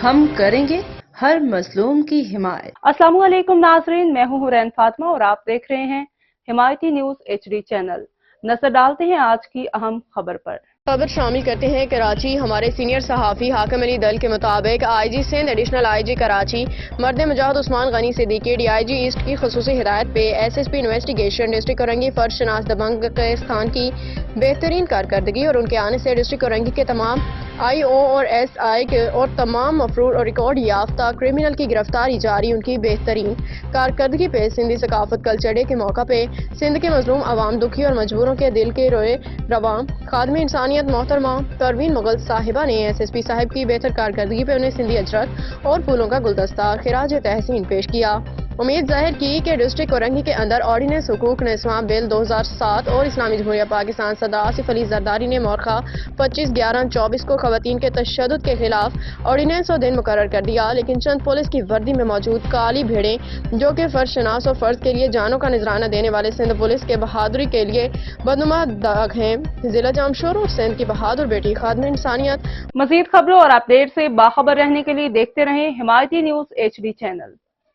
ہم کریں گے ہر مظلوم کی حمایت۔ السلام علیکم ناظرین، میں ہوں حورین فاطمہ اور آپ دیکھ رہے ہیں حمایتی نیوز HD چینل۔ نظر ڈالتے ہیں آج کی اہم خبر پر۔ خبر شامل کرتے ہیں کراچی۔ ہمارے سینئر صحافی حاکم علی دل کے مطابق IG Sindh additional IG Karachi مرد مجاہد عثمان غنی صدیقی DIG ایسٹ کی خصوصی ہدایت پہ SSP انویسٹیگیشن ڈسٹرکٹ اورنگی فرد شناس دبنگستان کی بہترین کارکردگی اور ان کے آنے سے ڈسٹرکٹ اورنگی کے تمام IO اور SI اور تمام مفرور اور ریکارڈ یافتہ کرمنل کی گرفتاری جاری۔ ان کی بہترین کارکردگی پہ سندھی ثقافت کلچر ڈے کے موقع پہ سندھ کے مظلوم عوام، دکھی اور مجبوروں کے دل کے روئے رواں خادم انسانیت محترمہ پروین مغل صاحبہ نے SSP صاحب کی بہتر کارکردگی پہ انہیں سندھی اجرت اور پھولوں کا گلدستہ خراج تحسین پیش کیا۔ امید ظاہر کی کہ ڈسٹرکٹ اورنگی کے اندر آرڈیننس حقوق نسواں بل 2007 اور اسلامی جمہوریہ پاکستان صدر آصف علی زرداری نے مورخہ 25/11/24 کو خواتین کے تشدد کے خلاف آرڈیننس اور دن مقرر کر دیا، لیکن چند پولیس کی وردی میں موجود کالی بھیڑیں جو کہ فرض شناس اور فرض کے لیے جانوں کا نذرانہ دینے والے سندھ پولیس کے بہادری کے لیے بدنما داغ ہیں۔ ضلع جامشور اور سندھ کی بہادر بیٹی خادم انسانیت۔ مزید خبروں اور اپڈیٹ سے باخبر رہنے کے لیے دیکھتے رہیں حمایتی نیوز HD چینل۔